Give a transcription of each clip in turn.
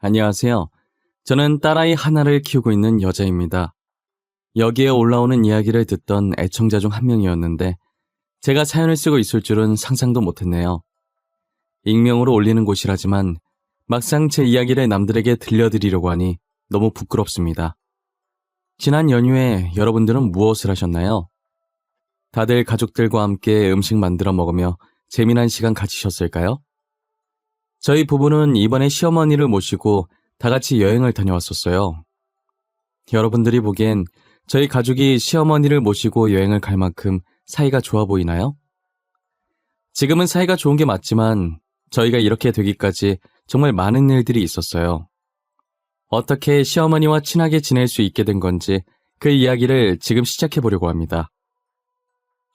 안녕하세요. 저는 딸아이 하나를 키우고 있는 여자입니다. 여기에 올라오는 이야기를 듣던 애청자 중 한 명이었는데 제가 사연을 쓰고 있을 줄은 상상도 못했네요. 익명으로 올리는 곳이라지만 막상 제 이야기를 남들에게 들려드리려고 하니 너무 부끄럽습니다. 지난 연휴에 여러분들은 무엇을 하셨나요? 다들 가족들과 함께 음식 만들어 먹으며 재미난 시간 가지셨을까요? 저희 부부는 이번에 시어머니를 모시고 다 같이 여행을 다녀왔었어요. 여러분들이 보기엔 저희 가족이 시어머니를 모시고 여행을 갈 만큼 사이가 좋아 보이나요? 지금은 사이가 좋은 게 맞지만 저희가 이렇게 되기까지 정말 많은 일들이 있었어요. 어떻게 시어머니와 친하게 지낼 수 있게 된 건지 그 이야기를 지금 시작해 보려고 합니다.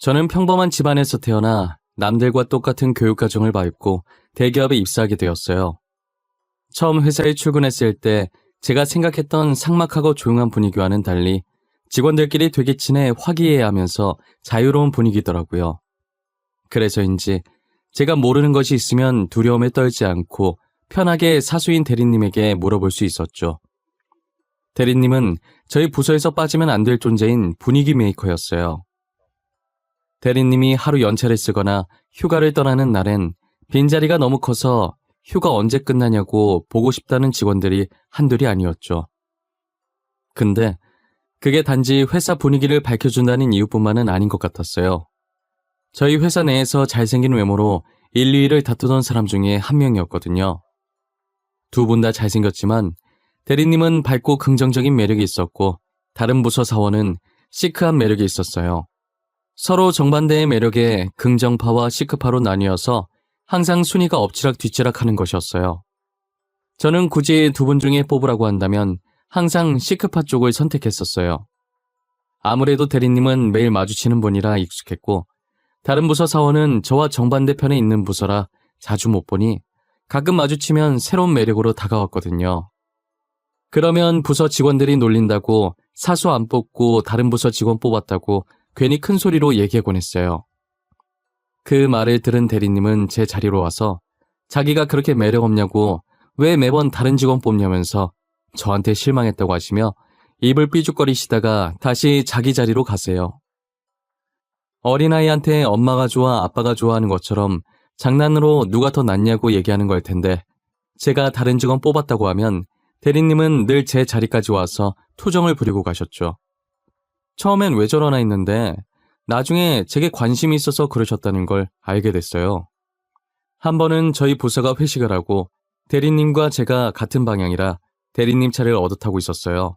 저는 평범한 집안에서 태어나 남들과 똑같은 교육 과정을 밟고 대기업에 입사하게 되었어요. 처음 회사에 출근했을 때 제가 생각했던 삭막하고 조용한 분위기와는 달리 직원들끼리 되게 친해 화기애애하면서 자유로운 분위기더라고요. 그래서인지 제가 모르는 것이 있으면 두려움에 떨지 않고 편하게 사수인 대리님에게 물어볼 수 있었죠. 대리님은 저희 부서에서 빠지면 안 될 존재인 분위기 메이커였어요. 대리님이 하루 연차를 쓰거나 휴가를 떠나는 날엔 빈자리가 너무 커서 휴가 언제 끝나냐고 보고 싶다는 직원들이 한둘이 아니었죠. 근데 그게 단지 회사 분위기를 밝혀준다는 이유뿐만은 아닌 것 같았어요. 저희 회사 내에서 잘생긴 외모로 1, 2위를 다투던 사람 중에 한 명이었거든요. 두 분 다 잘생겼지만 대리님은 밝고 긍정적인 매력이 있었고 다른 부서 사원은 시크한 매력이 있었어요. 서로 정반대의 매력에 긍정파와 시크파로 나뉘어서 항상 순위가 엎치락뒤치락 하는 것이었어요. 저는 굳이 두 분 중에 뽑으라고 한다면 항상 시크파 쪽을 선택했었어요. 아무래도 대리님은 매일 마주치는 분이라 익숙했고 다른 부서 사원은 저와 정반대편에 있는 부서라 자주 못 보니 가끔 마주치면 새로운 매력으로 다가왔거든요. 그러면 부서 직원들이 놀린다고 사수 안 뽑고 다른 부서 직원 뽑았다고 괜히 큰 소리로 얘기하곤 했어요. 그 말을 들은 대리님은 제 자리로 와서 자기가 그렇게 매력 없냐고 왜 매번 다른 직원 뽑냐면서 저한테 실망했다고 하시며 입을 삐죽거리시다가 다시 자기 자리로 가세요. 어린아이한테 엄마가 좋아 아빠가 좋아하는 것처럼 장난으로 누가 더 낫냐고 얘기하는 걸 텐데 제가 다른 직원 뽑았다고 하면 대리님은 늘 제 자리까지 와서 투정을 부리고 가셨죠. 처음엔 왜 저러나 했는데 나중에 제게 관심이 있어서 그러셨다는 걸 알게 됐어요. 한 번은 저희 부서가 회식을 하고 대리님과 제가 같은 방향이라 대리님 차를 얻어 타고 있었어요.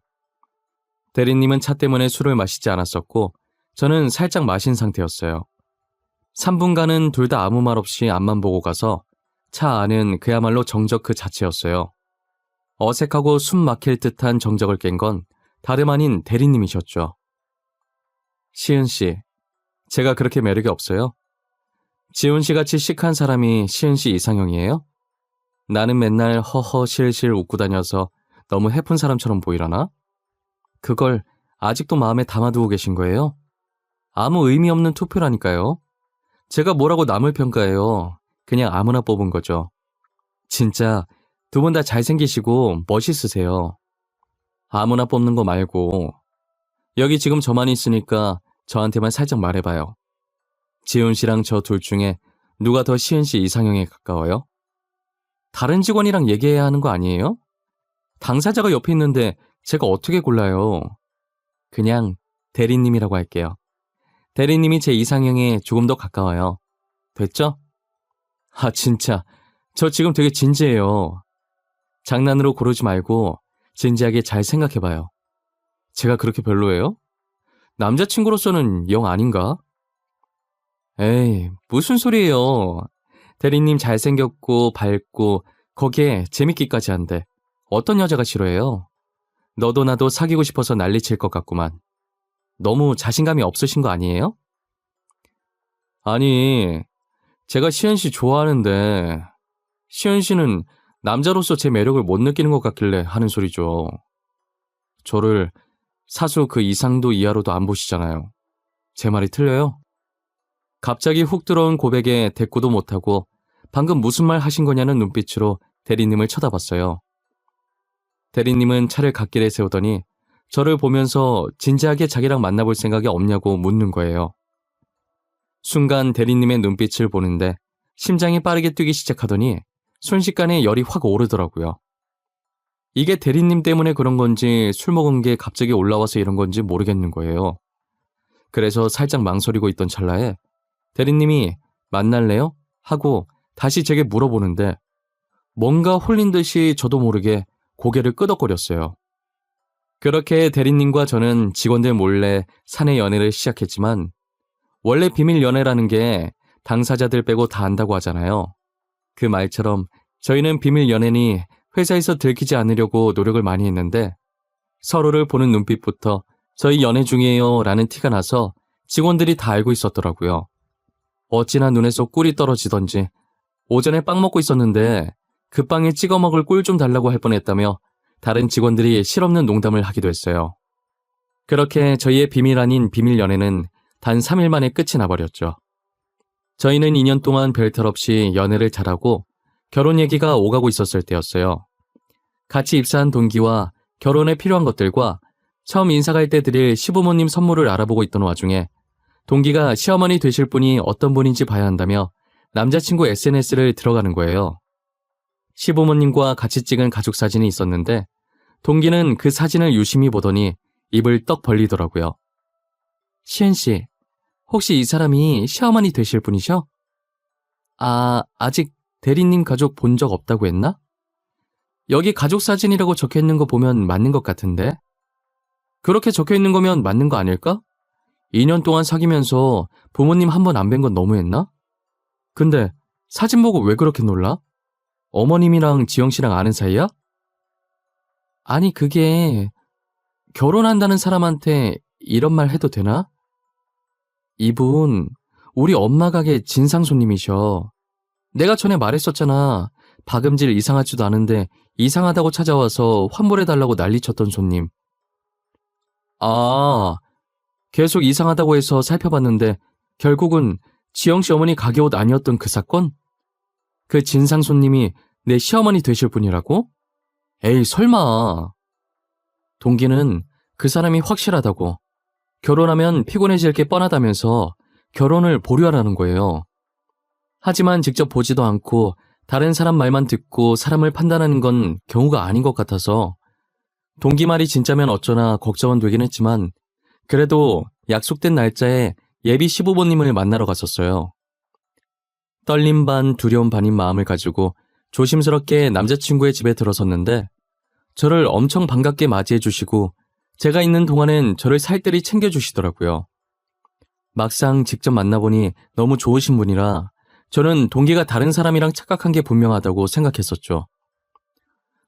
대리님은 차 때문에 술을 마시지 않았었고 저는 살짝 마신 상태였어요. 3분간은 둘 다 아무 말 없이 앞만 보고 가서 차 안은 그야말로 정적 그 자체였어요. 어색하고 숨 막힐 듯한 정적을 깬 건 다름 아닌 대리님이셨죠. 시은 씨, 제가 그렇게 매력이 없어요? 지훈 씨같이 시크한 사람이 시은 씨 이상형이에요? 나는 맨날 허허 실실 웃고 다녀서 너무 해픈 사람처럼 보이려나? 그걸 아직도 마음에 담아두고 계신 거예요? 아무 의미 없는 투표라니까요. 제가 뭐라고 남을 평가해요. 그냥 아무나 뽑은 거죠. 진짜 두 분 다 잘생기시고 멋있으세요. 아무나 뽑는 거 말고 여기 지금 저만 있으니까 저한테만 살짝 말해봐요. 지훈 씨랑 저 둘 중에 누가 더 시은 씨 이상형에 가까워요? 다른 직원이랑 얘기해야 하는 거 아니에요? 당사자가 옆에 있는데 제가 어떻게 골라요? 그냥 대리님이라고 할게요. 대리님이 제 이상형에 조금 더 가까워요. 됐죠? 아 진짜 저 지금 되게 진지해요. 장난으로 고르지 말고 진지하게 잘 생각해봐요. 제가 그렇게 별로예요? 남자친구로서는 영 아닌가? 에이, 무슨 소리예요. 대리님 잘생겼고 밝고 거기에 재밌기까지 한데 어떤 여자가 싫어해요? 너도 나도 사귀고 싶어서 난리칠 것 같구만. 너무 자신감이 없으신 거 아니에요? 아니, 제가 시은 씨 좋아하는데 시은 씨는 남자로서 제 매력을 못 느끼는 것 같길래 하는 소리죠. 저를 사수 그 이상도 이하로도 안 보시잖아요. 제 말이 틀려요? 갑자기 훅 들어온 고백에 대꾸도 못하고 방금 무슨 말 하신 거냐는 눈빛으로 대리님을 쳐다봤어요. 대리님은 차를 갓길에 세우더니 저를 보면서 진지하게 자기랑 만나볼 생각이 없냐고 묻는 거예요. 순간 대리님의 눈빛을 보는데 심장이 빠르게 뛰기 시작하더니 순식간에 열이 확 오르더라고요. 이게 대리님 때문에 그런 건지 술 먹은 게 갑자기 올라와서 이런 건지 모르겠는 거예요. 그래서 살짝 망설이고 있던 찰나에 대리님이 만날래요? 하고 다시 제게 물어보는데 뭔가 홀린 듯이 저도 모르게 고개를 끄덕거렸어요. 그렇게 대리님과 저는 직원들 몰래 사내 연애를 시작했지만 원래 비밀 연애라는 게 당사자들 빼고 다 안다고 하잖아요. 그 말처럼 저희는 비밀 연애니 회사에서 들키지 않으려고 노력을 많이 했는데 서로를 보는 눈빛부터 저희 연애 중이에요 라는 티가 나서 직원들이 다 알고 있었더라고요. 어찌나 눈에서 꿀이 떨어지던지 오전에 빵 먹고 있었는데 그 빵에 찍어 먹을 꿀 좀 달라고 할 뻔했다며 다른 직원들이 실없는 농담을 하기도 했어요. 그렇게 저희의 비밀 아닌 비밀 연애는 단 3일 만에 끝이 나버렸죠. 저희는 2년 동안 별탈 없이 연애를 잘하고 결혼 얘기가 오가고 있었을 때였어요. 같이 입사한 동기와 결혼에 필요한 것들과 처음 인사 갈 때 드릴 시부모님 선물을 알아보고 있던 와중에 동기가 시어머니 되실 분이 어떤 분인지 봐야 한다며 남자친구 SNS를 들어가는 거예요. 시부모님과 같이 찍은 가족 사진이 있었는데 동기는 그 사진을 유심히 보더니 입을 떡 벌리더라고요. 시은씨, 혹시 이 사람이 시어머니 되실 분이셔? 아직 대리님 가족 본 적 없다고 했나? 여기 가족 사진이라고 적혀있는 거 보면 맞는 것 같은데? 그렇게 적혀있는 거면 맞는 거 아닐까? 2년 동안 사귀면서 부모님 한 번 안 뵌 건 너무했나? 근데 사진 보고 왜 그렇게 놀라? 어머님이랑 지영씨랑 아는 사이야? 아니 그게 결혼한다는 사람한테 이런 말 해도 되나? 이분 우리 엄마 가게 진상 손님이셔. 내가 전에 말했었잖아. 박음질 이상하지도 않은데 이상하다고 찾아와서 환불해달라고 난리쳤던 손님. 계속 이상하다고 해서 살펴봤는데 결국은 지영씨 어머니 가게 옷 아니었던 그 사건? 그 진상 손님이 내 시어머니 되실 분이라고? 에이 설마. 동기는 그 사람이 확실하다고 결혼하면 피곤해질 게 뻔하다면서 결혼을 보류하라는 거예요. 하지만 직접 보지도 않고 다른 사람 말만 듣고 사람을 판단하는 건 경우가 아닌 것 같아서 동기 말이 진짜면 어쩌나 걱정은 되긴 했지만 그래도 약속된 날짜에 예비 시부모님을 만나러 갔었어요. 떨림 반 두려움 반인 마음을 가지고 조심스럽게 남자친구의 집에 들어섰는데 저를 엄청 반갑게 맞이해 주시고 제가 있는 동안엔 저를 살뜰히 챙겨주시더라고요. 막상 직접 만나보니 너무 좋으신 분이라 저는 동기가 다른 사람이랑 착각한 게 분명하다고 생각했었죠.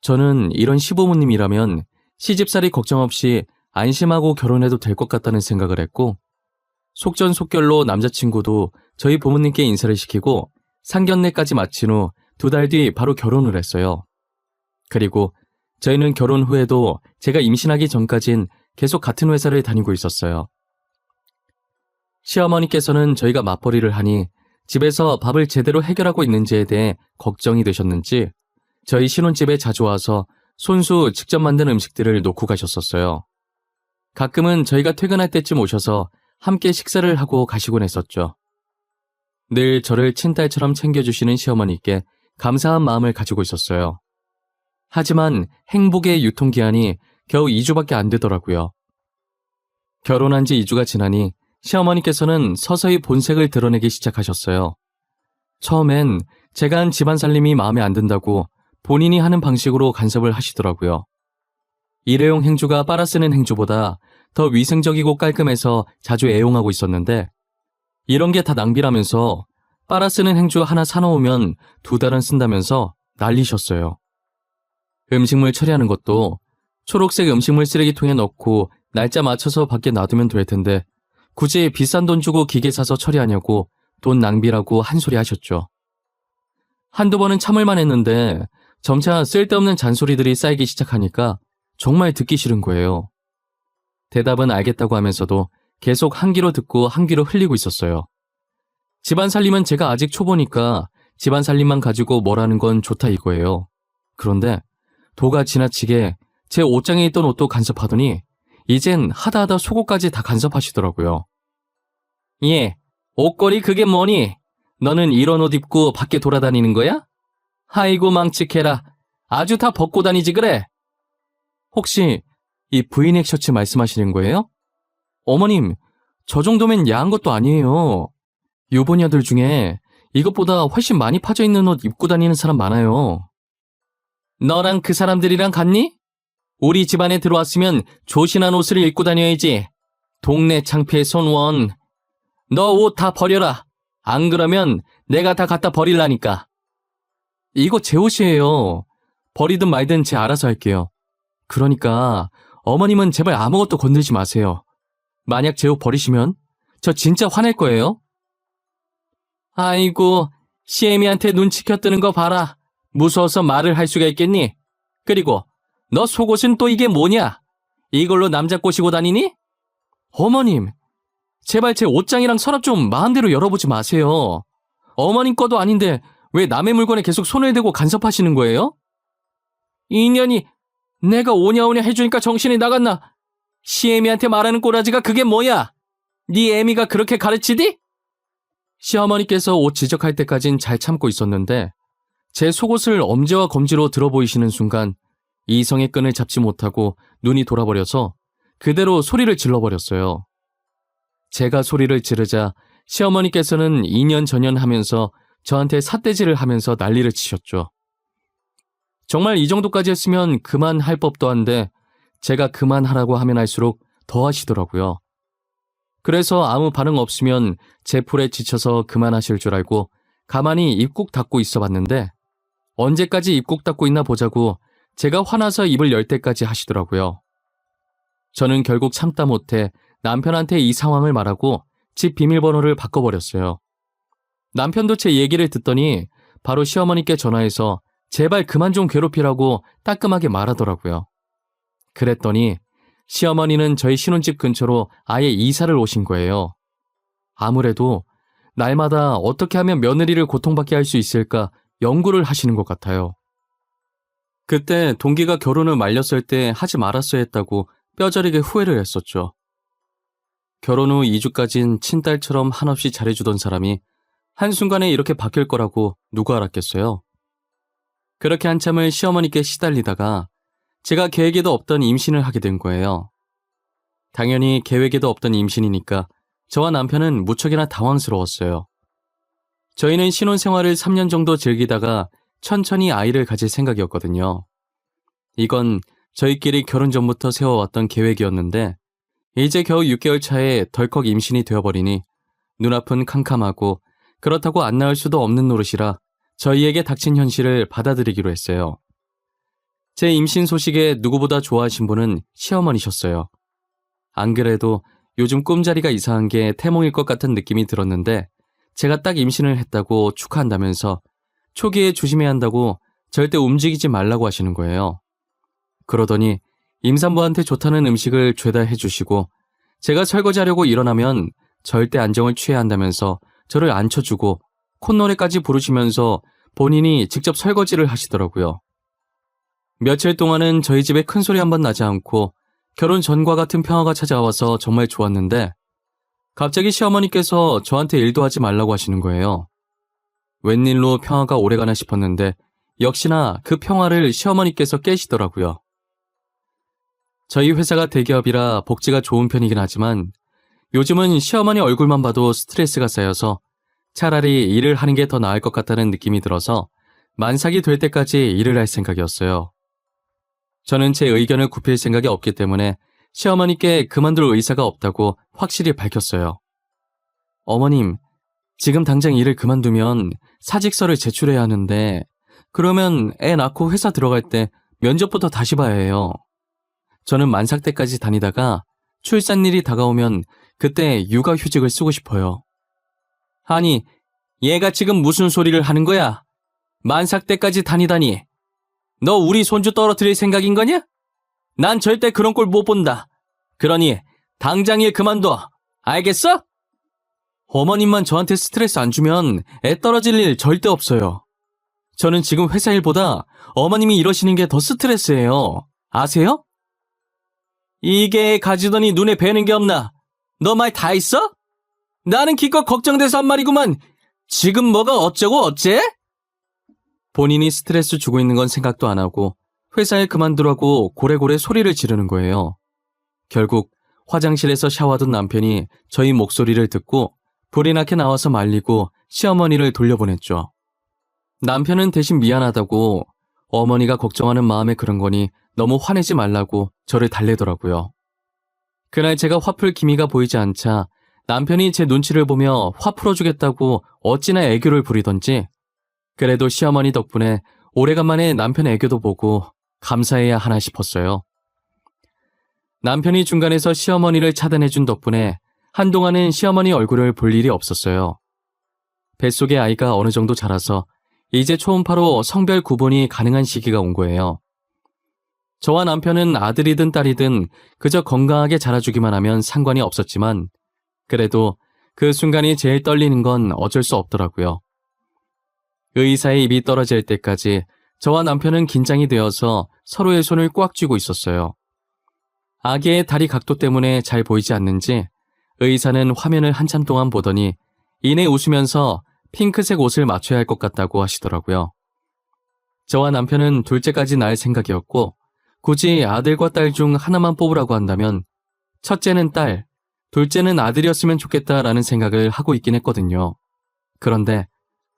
저는 이런 시부모님이라면 시집살이 걱정 없이 안심하고 결혼해도 될 것 같다는 생각을 했고 속전속결로 남자친구도 저희 부모님께 인사를 시키고 상견례까지 마친 후 2달 뒤 바로 결혼을 했어요. 그리고 저희는 결혼 후에도 제가 임신하기 전까진 계속 같은 회사를 다니고 있었어요. 시어머니께서는 저희가 맞벌이를 하니 집에서 밥을 제대로 해결하고 있는지에 대해 걱정이 되셨는지 저희 신혼집에 자주 와서 손수 직접 만든 음식들을 놓고 가셨었어요. 가끔은 저희가 퇴근할 때쯤 오셔서 함께 식사를 하고 가시곤 했었죠. 늘 저를 친딸처럼 챙겨주시는 시어머니께 감사한 마음을 가지고 있었어요. 하지만 행복의 유통기한이 겨우 2주밖에 안 되더라고요. 결혼한 지 2주가 지나니 시어머니께서는 서서히 본색을 드러내기 시작하셨어요. 처음엔 제가 한 집안 살림이 마음에 안 든다고 본인이 하는 방식으로 간섭을 하시더라고요. 일회용 행주가 빨아 쓰는 행주보다 더 위생적이고 깔끔해서 자주 애용하고 있었는데 이런 게 다 낭비라면서 빨아 쓰는 행주 하나 사놓으면 2달은 쓴다면서 난리셨어요. 음식물 처리하는 것도 초록색 음식물 쓰레기통에 넣고 날짜 맞춰서 밖에 놔두면 될 텐데 굳이 비싼 돈 주고 기계 사서 처리하냐고 돈 낭비라고 한 소리 하셨죠. 한두 번은 참을만 했는데 점차 쓸데없는 잔소리들이 쌓이기 시작하니까 정말 듣기 싫은 거예요. 대답은 알겠다고 하면서도 계속 한 귀로 듣고 한 귀로 흘리고 있었어요. 집안 살림은 제가 아직 초보니까 집안 살림만 가지고 뭘 하는 건 좋다 이거예요. 그런데 도가 지나치게 제 옷장에 있던 옷도 간섭하더니 이젠 하다하다 속옷까지 다 간섭하시더라고요. 예, 옷걸이 그게 뭐니? 너는 이런 옷 입고 밖에 돌아다니는 거야? 아이고 망측해라. 아주 다 벗고 다니지 그래? 혹시 이 브이넥 셔츠 말씀하시는 거예요? 어머님, 저 정도면 야한 것도 아니에요. 유부녀들 중에 이것보다 훨씬 많이 파져 있는 옷 입고 다니는 사람 많아요. 너랑 그 사람들이랑 같니? 우리 집안에 들어왔으면 조신한 옷을 입고 다녀야지. 동네 창피해 손원. 너 옷 다 버려라. 안 그러면 내가 다 갖다 버릴라니까. 이거 제 옷이에요. 버리든 말든 제 알아서 할게요. 그러니까 어머님은 제발 아무것도 건들지 마세요. 만약 제 옷 버리시면 저 진짜 화낼 거예요. 아이고, 시애미한테 눈치 켰드는 거 봐라. 무서워서 말을 할 수가 있겠니? 그리고 너 속옷은 또 이게 뭐냐? 이걸로 남자 꼬시고 다니니? 어머님, 제발 제 옷장이랑 서랍 좀 마음대로 열어보지 마세요. 어머님 거도 아닌데 왜 남의 물건에 계속 손을 대고 간섭하시는 거예요? 인연이 내가 오냐오냐 해주니까 정신이 나갔나? 시애미한테 말하는 꼬라지가 그게 뭐야? 네 애미가 그렇게 가르치디? 시어머니께서 옷 지적할 때까진 잘 참고 있었는데 제 속옷을 엄지와 검지로 들어보이시는 순간 이성의 끈을 잡지 못하고 눈이 돌아버려서 그대로 소리를 질러버렸어요. 제가 소리를 지르자 시어머니께서는 2년 전년 하면서 저한테 삿대질을 하면서 난리를 치셨죠. 정말 이 정도까지 했으면 그만할 법도 한데 제가 그만하라고 하면 할수록 더 하시더라고요. 그래서 아무 반응 없으면 제 풀에 지쳐서 그만하실 줄 알고 가만히 입 꾹 닫고 있어 봤는데 언제까지 입 꾹 닫고 있나 보자고 제가 화나서 입을 열 때까지 하시더라고요. 저는 결국 참다 못해 남편한테 이 상황을 말하고 집 비밀번호를 바꿔버렸어요. 남편도 제 얘기를 듣더니 바로 시어머니께 전화해서 제발 그만 좀 괴롭히라고 따끔하게 말하더라고요. 그랬더니 시어머니는 저희 신혼집 근처로 아예 이사를 오신 거예요. 아무래도 날마다 어떻게 하면 며느리를 고통받게 할 수 있을까 연구를 하시는 것 같아요. 그때 동기가 결혼을 말렸을 때 하지 말았어야 했다고 뼈저리게 후회를 했었죠. 결혼 후 2주까진 친딸처럼 한없이 잘해주던 사람이 한순간에 이렇게 바뀔 거라고 누가 알았겠어요. 그렇게 한참을 시어머니께 시달리다가 제가 계획에도 없던 임신을 하게 된 거예요. 당연히 계획에도 없던 임신이니까 저와 남편은 무척이나 당황스러웠어요. 저희는 신혼생활을 3년 정도 즐기다가 천천히 아이를 가질 생각이었거든요. 이건 저희끼리 결혼 전부터 세워왔던 계획이었는데 이제 겨우 6개월 차에 덜컥 임신이 되어버리니 눈앞은 캄캄하고 그렇다고 안 낳을 수도 없는 노릇이라 저희에게 닥친 현실을 받아들이기로 했어요. 제 임신 소식에 누구보다 좋아하신 분은 시어머니셨어요. 안 그래도 요즘 꿈자리가 이상한 게 태몽일 것 같은 느낌이 들었는데 제가 딱 임신을 했다고 축하한다면서 초기에 조심해야 한다고 절대 움직이지 말라고 하시는 거예요. 그러더니 임산부한테 좋다는 음식을 죄다 해주시고 제가 설거지하려고 일어나면 절대 안정을 취해야 한다면서 저를 앉혀주고 콧노래까지 부르시면서 본인이 직접 설거지를 하시더라고요. 며칠 동안은 저희 집에 큰소리 한번 나지 않고 결혼 전과 같은 평화가 찾아와서 정말 좋았는데 갑자기 시어머니께서 저한테 일도 하지 말라고 하시는 거예요. 웬일로 평화가 오래가나 싶었는데 역시나 그 평화를 시어머니께서 깨시더라고요. 저희 회사가 대기업이라 복지가 좋은 편이긴 하지만 요즘은 시어머니 얼굴만 봐도 스트레스가 쌓여서 차라리 일을 하는 게 더 나을 것 같다는 느낌이 들어서 만삭이 될 때까지 일을 할 생각이었어요. 저는 제 의견을 굽힐 생각이 없기 때문에 시어머니께 그만둘 의사가 없다고 확실히 밝혔어요. 어머님, 지금 당장 일을 그만두면 사직서를 제출해야 하는데 그러면 애 낳고 회사 들어갈 때 면접부터 다시 봐야 해요. 저는 만삭 때까지 다니다가 출산일이 다가오면 그때 육아휴직을 쓰고 싶어요. 아니, 얘가 지금 무슨 소리를 하는 거야? 만삭 때까지 다니다니. 너 우리 손주 떨어뜨릴 생각인 거냐? 난 절대 그런 꼴 못 본다. 그러니 당장 일 그만둬. 알겠어? 어머님만 저한테 스트레스 안 주면 애 떨어질 일 절대 없어요. 저는 지금 회사 일보다 어머님이 이러시는 게 더 스트레스예요. 아세요? 이게 가지더니 눈에 뵈는 게 없나? 너 말 다 있어? 나는 기껏 걱정돼서 한 말이구만. 지금 뭐가 어쩌고 어째? 본인이 스트레스 주고 있는 건 생각도 안 하고 회사에 그만두라고 고래고래 소리를 지르는 거예요. 결국 화장실에서 샤워하던 남편이 저희 목소리를 듣고 불이 나게 나와서 말리고 시어머니를 돌려보냈죠. 남편은 대신 미안하다고 어머니가 걱정하는 마음에 그런 거니 너무 화내지 말라고 저를 달래더라고요. 그날 제가 화풀 기미가 보이지 않자 남편이 제 눈치를 보며 화 풀어주겠다고 어찌나 애교를 부리던지 그래도 시어머니 덕분에 오래간만에 남편 애교도 보고 감사해야 하나 싶었어요. 남편이 중간에서 시어머니를 차단해준 덕분에 한동안은 시어머니 얼굴을 볼 일이 없었어요. 뱃속에 아이가 어느 정도 자라서 이제 초음파로 성별 구분이 가능한 시기가 온 거예요. 저와 남편은 아들이든 딸이든 그저 건강하게 자라주기만 하면 상관이 없었지만 그래도 그 순간이 제일 떨리는 건 어쩔 수 없더라고요. 의사의 입이 떨어질 때까지 저와 남편은 긴장이 되어서 서로의 손을 꽉 쥐고 있었어요. 아기의 다리 각도 때문에 잘 보이지 않는지 의사는 화면을 한참 동안 보더니 이내 웃으면서 핑크색 옷을 맞춰야 할 것 같다고 하시더라고요. 저와 남편은 둘째까지 낳을 생각이었고 굳이 아들과 딸 중 하나만 뽑으라고 한다면 첫째는 딸, 둘째는 아들이었으면 좋겠다라는 생각을 하고 있긴 했거든요. 그런데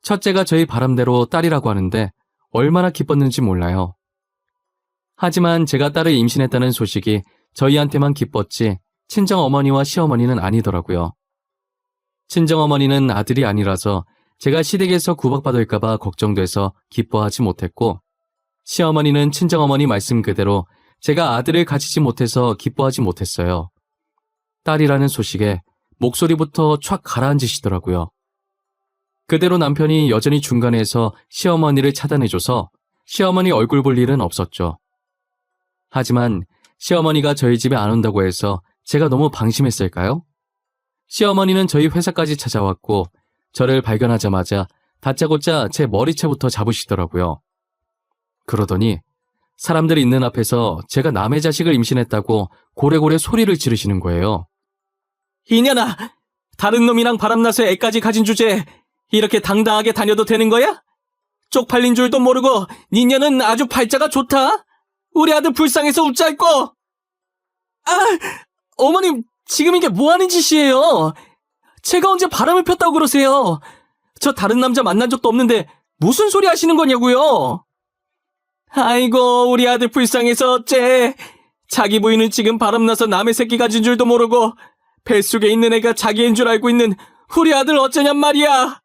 첫째가 저희 바람대로 딸이라고 하는데 얼마나 기뻤는지 몰라요. 하지만 제가 딸을 임신했다는 소식이 저희한테만 기뻤지 친정어머니와 시어머니는 아니더라고요. 친정어머니는 아들이 아니라서 제가 시댁에서 구박받을까봐 걱정돼서 기뻐하지 못했고 시어머니는 친정어머니 말씀 그대로 제가 아들을 가지지 못해서 기뻐하지 못했어요. 딸이라는 소식에 목소리부터 촥 가라앉으시더라고요. 그대로 남편이 여전히 중간에서 시어머니를 차단해줘서 시어머니 얼굴 볼 일은 없었죠. 하지만 시어머니가 저희 집에 안 온다고 해서 제가 너무 방심했을까요? 시어머니는 저희 회사까지 찾아왔고 저를 발견하자마자 다짜고짜 제 머리채부터 잡으시더라고요. 그러더니 사람들 있는 앞에서 제가 남의 자식을 임신했다고 고래고래 소리를 지르시는 거예요. 이년아! 다른 놈이랑 바람나서 애까지 가진 주제에 이렇게 당당하게 다녀도 되는 거야? 쪽팔린 줄도 모르고 니년은 아주 팔자가 좋다. 우리 아들 불쌍해서 웃잘거. 어머님 지금 이게 뭐하는 짓이에요? 제가 언제 바람을 폈다고 그러세요? 저 다른 남자 만난 적도 없는데 무슨 소리 하시는 거냐고요? 아이고 우리 아들 불쌍해서 어째. 자기 부인은 지금 바람나서 남의 새끼 가진 줄도 모르고 뱃속에 있는 애가 자기인 줄 알고 있는 우리 아들 어쩌냔 말이야.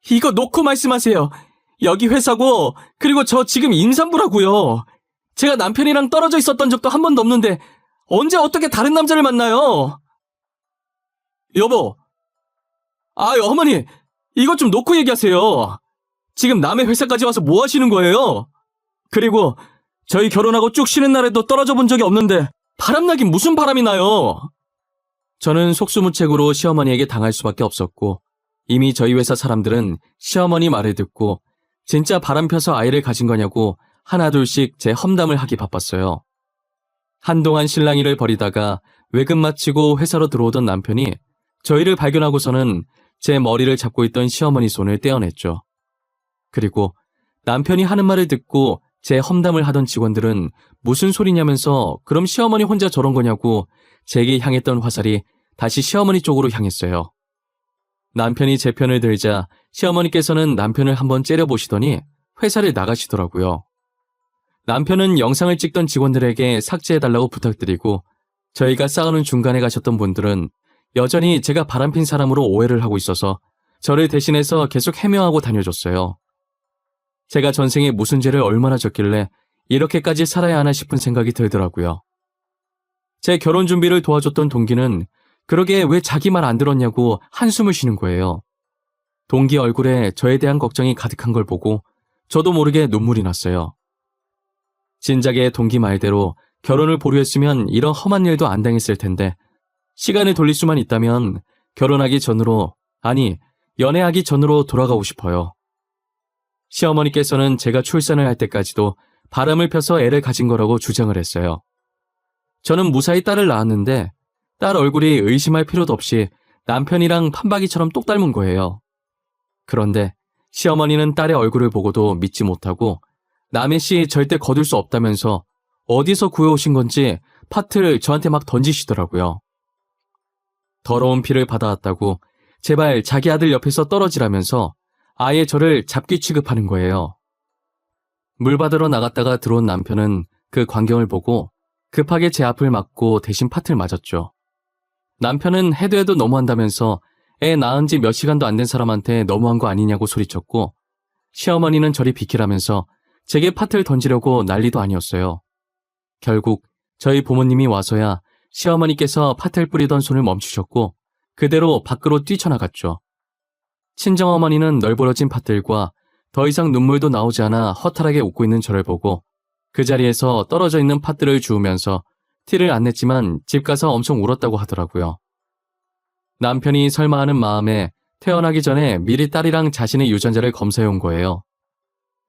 이거 놓고 말씀하세요. 여기 회사고 그리고 저 지금 임산부라고요. 제가 남편이랑 떨어져 있었던 적도 한 번도 없는데 언제 어떻게 다른 남자를 만나요? 여보. 어머니 이것 좀 놓고 얘기하세요. 지금 남의 회사까지 와서 뭐 하시는 거예요? 그리고 저희 결혼하고 쭉 쉬는 날에도 떨어져 본 적이 없는데 바람나긴 무슨 바람이 나요? 저는 속수무책으로 시어머니에게 당할 수밖에 없었고 이미 저희 회사 사람들은 시어머니 말을 듣고 진짜 바람 펴서 아이를 가진 거냐고 하나둘씩 제 험담을 하기 바빴어요. 한동안 실랑이를 벌이다가 외근 마치고 회사로 들어오던 남편이 저희를 발견하고서는 제 머리를 잡고 있던 시어머니 손을 떼어냈죠. 그리고 남편이 하는 말을 듣고 제 험담을 하던 직원들은 무슨 소리냐면서 그럼 시어머니 혼자 저런 거냐고 제게 향했던 화살이 다시 시어머니 쪽으로 향했어요. 남편이 제 편을 들자 시어머니께서는 남편을 한번 째려보시더니 회사를 나가시더라고요. 남편은 영상을 찍던 직원들에게 삭제해달라고 부탁드리고 저희가 싸우는 중간에 가셨던 분들은 여전히 제가 바람핀 사람으로 오해를 하고 있어서 저를 대신해서 계속 해명하고 다녀줬어요. 제가 전생에 무슨 죄를 얼마나 졌길래 이렇게까지 살아야 하나 싶은 생각이 들더라고요. 제 결혼 준비를 도와줬던 동기는 그러게 왜 자기 말 안 들었냐고 한숨을 쉬는 거예요. 동기 얼굴에 저에 대한 걱정이 가득한 걸 보고 저도 모르게 눈물이 났어요. 진작에 동기 말대로 결혼을 보류했으면 이런 험한 일도 안 당했을 텐데 시간을 돌릴 수만 있다면 결혼하기 전으로, 아니 연애하기 전으로 돌아가고 싶어요. 시어머니께서는 제가 출산을 할 때까지도 바람을 펴서 애를 가진 거라고 주장을 했어요. 저는 무사히 딸을 낳았는데 딸 얼굴이 의심할 필요도 없이 남편이랑 판박이처럼 똑 닮은 거예요. 그런데 시어머니는 딸의 얼굴을 보고도 믿지 못하고 남의 씨 절대 거둘 수 없다면서 어디서 구해오신 건지 팥을 저한테 막 던지시더라고요. 더러운 피를 받아왔다고 제발 자기 아들 옆에서 떨어지라면서 아예 저를 잡귀 취급하는 거예요. 물 받으러 나갔다가 들어온 남편은 그 광경을 보고 급하게 제 앞을 막고 대신 팥을 맞았죠. 남편은 해도 해도 너무한다면서 애 낳은 지 몇 시간도 안 된 사람한테 너무한 거 아니냐고 소리쳤고 시어머니는 저리 비키라면서 제게 팥을 던지려고 난리도 아니었어요. 결국 저희 부모님이 와서야 시어머니께서 팥을 뿌리던 손을 멈추셨고 그대로 밖으로 뛰쳐나갔죠. 친정어머니는 널브러진 팥들과 더 이상 눈물도 나오지 않아 허탈하게 웃고 있는 저를 보고 그 자리에서 떨어져 있는 팥들을 주우면서 티를 안 냈지만 집 가서 엄청 울었다고 하더라고요. 남편이 설마 하는 마음에 태어나기 전에 미리 딸이랑 자신의 유전자를 검사해 온 거예요.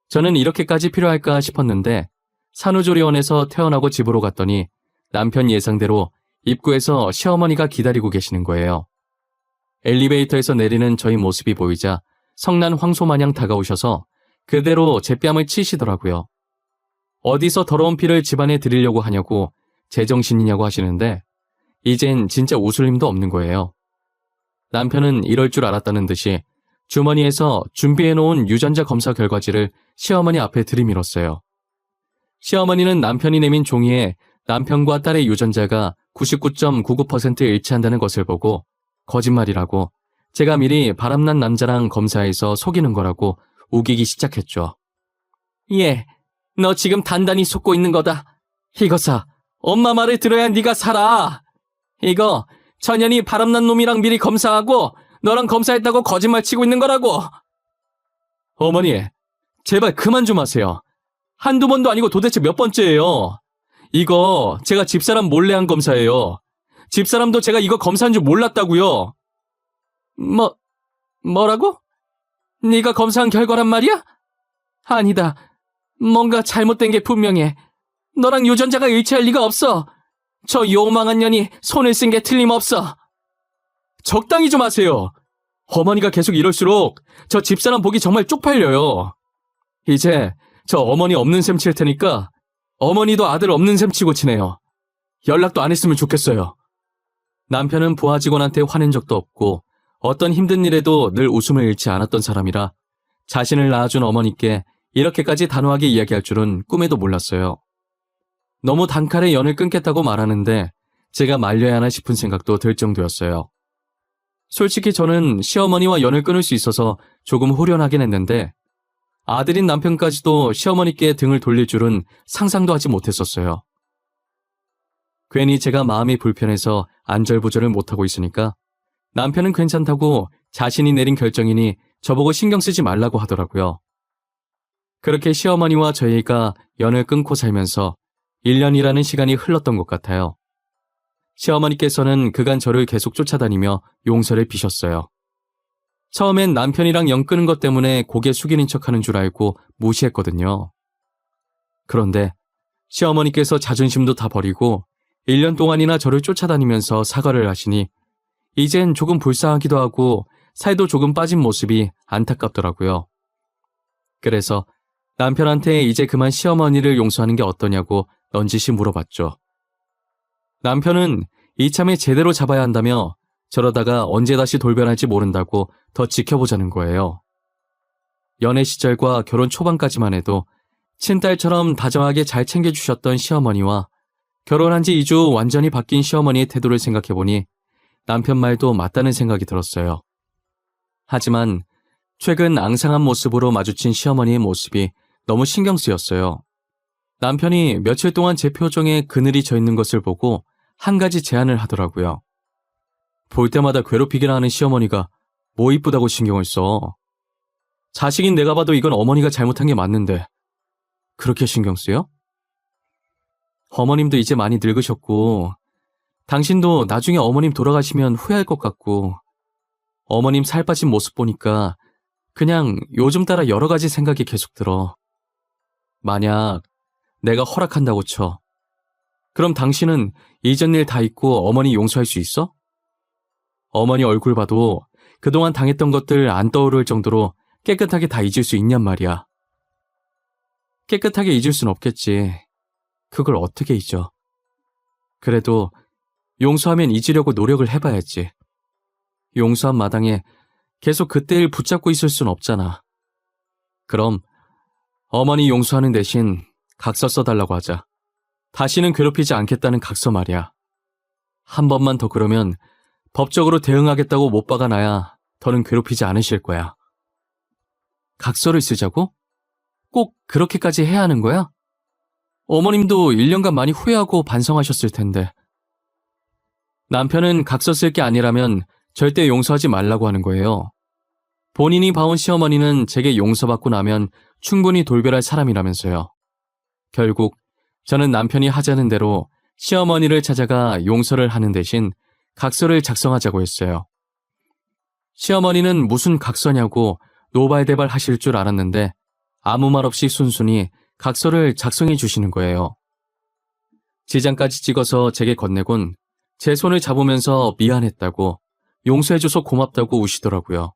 저는 이렇게까지 필요할까 싶었는데 산후조리원에서 태어나고 집으로 갔더니 남편 예상대로 입구에서 시어머니가 기다리고 계시는 거예요. 엘리베이터에서 내리는 저희 모습이 보이자 성난 황소 마냥 다가오셔서 그대로 제 뺨을 치시더라고요. 어디서 더러운 피를 집안에 들이려고 하냐고 제정신이냐고 하시는데 이젠 진짜 웃을 힘도 없는 거예요. 남편은 이럴 줄 알았다는 듯이 주머니에서 준비해놓은 유전자 검사 결과지를 시어머니 앞에 들이밀었어요. 시어머니는 남편이 내민 종이에 남편과 딸의 유전자가 99.99% 일치한다는 것을 보고 거짓말이라고 제가 미리 바람난 남자랑 검사해서 속이는 거라고 우기기 시작했죠. 예, 너 지금 단단히 속고 있는 거다. 이거사, 엄마 말을 들어야 네가 살아. 이거 천연이 바람난 놈이랑 미리 검사하고 너랑 검사했다고 거짓말 치고 있는 거라고. 어머니, 제발 그만 좀 하세요. 한두 번도 아니고 도대체 몇 번째예요. 이거 제가 집사람 몰래 한 검사예요. 집사람도 제가 이거 검사한 줄 몰랐다고요. 뭐라고? 네가 검사한 결과란 말이야? 아니다. 뭔가 잘못된 게 분명해. 너랑 유전자가 일치할 리가 없어. 저 요망한 년이 손을 쓴 게 틀림없어. 적당히 좀 하세요. 어머니가 계속 이럴수록 저 집사람 보기 정말 쪽팔려요. 이제 저 어머니 없는 셈 칠 테니까 어머니도 아들 없는 셈 치고 지내요. 연락도 안 했으면 좋겠어요. 남편은 부하 직원한테 화낸 적도 없고 어떤 힘든 일에도 늘 웃음을 잃지 않았던 사람이라 자신을 낳아준 어머니께 이렇게까지 단호하게 이야기할 줄은 꿈에도 몰랐어요. 너무 단칼에 연을 끊겠다고 말하는데 제가 말려야 하나 싶은 생각도 들 정도였어요. 솔직히 저는 시어머니와 연을 끊을 수 있어서 조금 후련하긴 했는데 아들인 남편까지도 시어머니께 등을 돌릴 줄은 상상도 하지 못했었어요. 괜히 제가 마음이 불편해서 안절부절을 못하고 있으니까 남편은 괜찮다고 자신이 내린 결정이니 저보고 신경 쓰지 말라고 하더라고요. 그렇게 시어머니와 저희가 연을 끊고 살면서 1년이라는 시간이 흘렀던 것 같아요. 시어머니께서는 그간 저를 계속 쫓아다니며 용서를 비셨어요. 처음엔 남편이랑 연 끊은 것 때문에 고개 숙이는 척하는 줄 알고 무시했거든요. 그런데 시어머니께서 자존심도 다 버리고 1년 동안이나 저를 쫓아다니면서 사과를 하시니 이젠 조금 불쌍하기도 하고 살도 조금 빠진 모습이 안타깝더라고요. 그래서 남편한테 이제 그만 시어머니를 용서하는 게 어떠냐고 넌지시 물어봤죠. 남편은 이참에 제대로 잡아야 한다며 저러다가 언제 다시 돌변할지 모른다고 더 지켜보자는 거예요. 연애 시절과 결혼 초반까지만 해도 친딸처럼 다정하게 잘 챙겨주셨던 시어머니와 결혼한 지 2주 완전히 바뀐 시어머니의 태도를 생각해보니 남편 말도 맞다는 생각이 들었어요. 하지만 최근 앙상한 모습으로 마주친 시어머니의 모습이 너무 신경 쓰였어요. 남편이 며칠 동안 제 표정에 그늘이 져 있는 것을 보고 한 가지 제안을 하더라고요. 볼 때마다 괴롭히기나 하는 시어머니가 뭐 이쁘다고 신경을 써. 자식인 내가 봐도 이건 어머니가 잘못한 게 맞는데 그렇게 신경 쓰여? 어머님도 이제 많이 늙으셨고 당신도 나중에 어머님 돌아가시면 후회할 것 같고 어머님 살 빠진 모습 보니까 그냥 요즘 따라 여러 가지 생각이 계속 들어. 만약 내가 허락한다고 쳐. 그럼 당신은 이전 일 다 잊고 어머니 용서할 수 있어? 어머니 얼굴 봐도 그동안 당했던 것들 안 떠오를 정도로 깨끗하게 다 잊을 수 있냔 말이야. 깨끗하게 잊을 순 없겠지. 그걸 어떻게 잊어? 그래도 용서하면 잊으려고 노력을 해봐야지. 용서한 마당에 계속 그때 일 붙잡고 있을 순 없잖아. 그럼 어머니 용서하는 대신 각서 써달라고 하자. 다시는 괴롭히지 않겠다는 각서 말이야. 한 번만 더 그러면 법적으로 대응하겠다고 못 박아놔야 더는 괴롭히지 않으실 거야. 각서를 쓰자고? 꼭 그렇게까지 해야 하는 거야? 어머님도 1년간 많이 후회하고 반성하셨을 텐데. 남편은 각서 쓸 게 아니라면 절대 용서하지 말라고 하는 거예요. 본인이 봐온 시어머니는 제게 용서받고 나면 충분히 돌변할 사람이라면서요. 결국 저는 남편이 하자는 대로 시어머니를 찾아가 용서를 하는 대신 각서를 작성하자고 했어요. 시어머니는 무슨 각서냐고 노발대발 하실 줄 알았는데 아무 말 없이 순순히 각서를 작성해 주시는 거예요. 지장까지 찍어서 제게 건네곤 제 손을 잡으면서 미안했다고 용서해줘서 고맙다고 우시더라고요.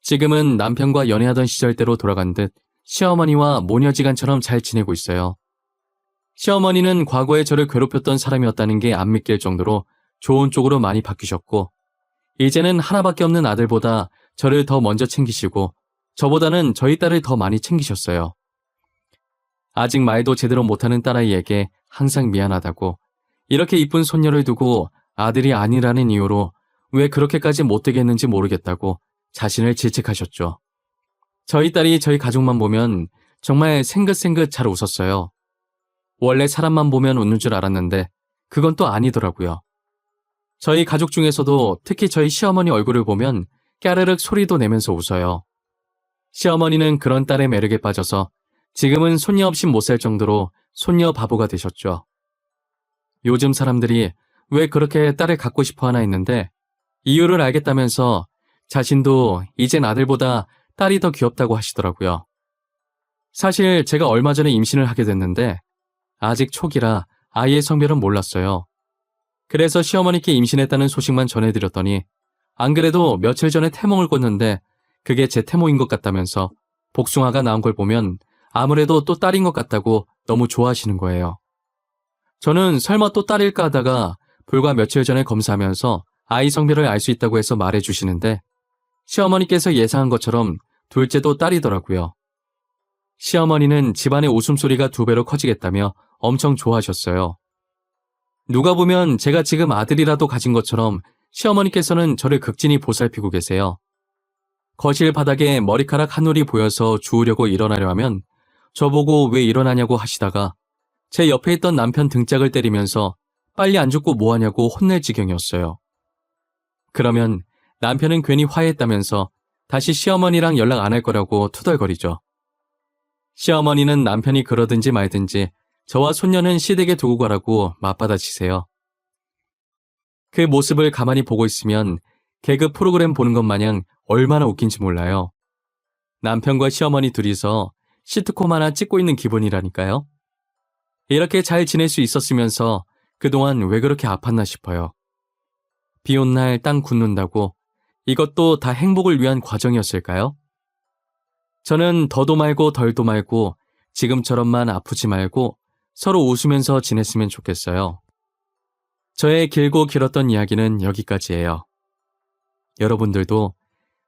지금은 남편과 연애하던 시절대로 돌아간 듯 시어머니와 모녀지간처럼 잘 지내고 있어요. 시어머니는 과거에 저를 괴롭혔던 사람이었다는 게 안 믿길 정도로 좋은 쪽으로 많이 바뀌셨고 이제는 하나밖에 없는 아들보다 저를 더 먼저 챙기시고 저보다는 저희 딸을 더 많이 챙기셨어요. 아직 말도 제대로 못하는 딸아이에게 항상 미안하다고 이렇게 이쁜 손녀를 두고 아들이 아니라는 이유로 왜 그렇게까지 못되게 했는지 모르겠다고 자신을 질책하셨죠. 저희 딸이 저희 가족만 보면 정말 생긋생긋 잘 웃었어요. 원래 사람만 보면 웃는 줄 알았는데 그건 또 아니더라고요. 저희 가족 중에서도 특히 저희 시어머니 얼굴을 보면 까르륵 소리도 내면서 웃어요. 시어머니는 그런 딸의 매력에 빠져서 지금은 손녀 없이 못 살 정도로 손녀 바보가 되셨죠. 요즘 사람들이 왜 그렇게 딸을 갖고 싶어 하나 했는데 이유를 알겠다면서 자신도 이젠 아들보다 딸이 더 귀엽다고 하시더라고요. 사실 제가 얼마 전에 임신을 하게 됐는데 아직 초기라 아이의 성별은 몰랐어요. 그래서 시어머니께 임신했다는 소식만 전해드렸더니 안 그래도 며칠 전에 태몽을 꿨는데 그게 제 태몽인 것 같다면서 복숭아가 나온 걸 보면 아무래도 또 딸인 것 같다고 너무 좋아하시는 거예요. 저는 설마 또 딸일까 하다가 불과 며칠 전에 검사하면서 아이 성별을 알 수 있다고 해서 말해주시는데 시어머니께서 예상한 것처럼 둘째도 딸이더라고요. 시어머니는 집안의 웃음소리가 2배로 커지겠다며 엄청 좋아하셨어요. 누가 보면 제가 지금 아들이라도 가진 것처럼 시어머니께서는 저를 극진히 보살피고 계세요. 거실 바닥에 머리카락 한 올이 보여서 주우려고 일어나려 하면 저보고 왜 일어나냐고 하시다가 제 옆에 있던 남편 등짝을 때리면서 빨리 안 죽고 뭐하냐고 혼낼 지경이었어요. 그러면 남편은 괜히 화해했다면서 다시 시어머니랑 연락 안 할 거라고 투덜거리죠. 시어머니는 남편이 그러든지 말든지 저와 손녀는 시댁에 두고 가라고 맞받아치세요. 그 모습을 가만히 보고 있으면 개그 프로그램 보는 것 마냥 얼마나 웃긴지 몰라요. 남편과 시어머니 둘이서 시트콤 하나 찍고 있는 기분이라니까요. 이렇게 잘 지낼 수 있었으면서 그동안 왜 그렇게 아팠나 싶어요. 비 온 날 땅 굳는다고 이것도 다 행복을 위한 과정이었을까요? 저는 더도 말고 덜도 말고 지금처럼만 아프지 말고 서로 웃으면서 지냈으면 좋겠어요. 저의 길고 길었던 이야기는 여기까지예요. 여러분들도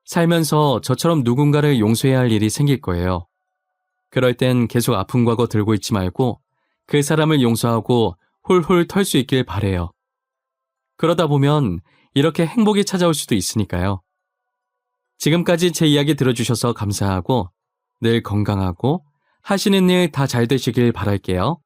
살면서 저처럼 누군가를 용서해야 할 일이 생길 거예요. 그럴 땐 계속 아픈 과거 들고 있지 말고 그 사람을 용서하고 훌훌 털 수 있길 바래요. 그러다 보면 이렇게 행복이 찾아올 수도 있으니까요. 지금까지 제 이야기 들어주셔서 감사하고 늘 건강하고 하시는 일 다 잘 되시길 바랄게요.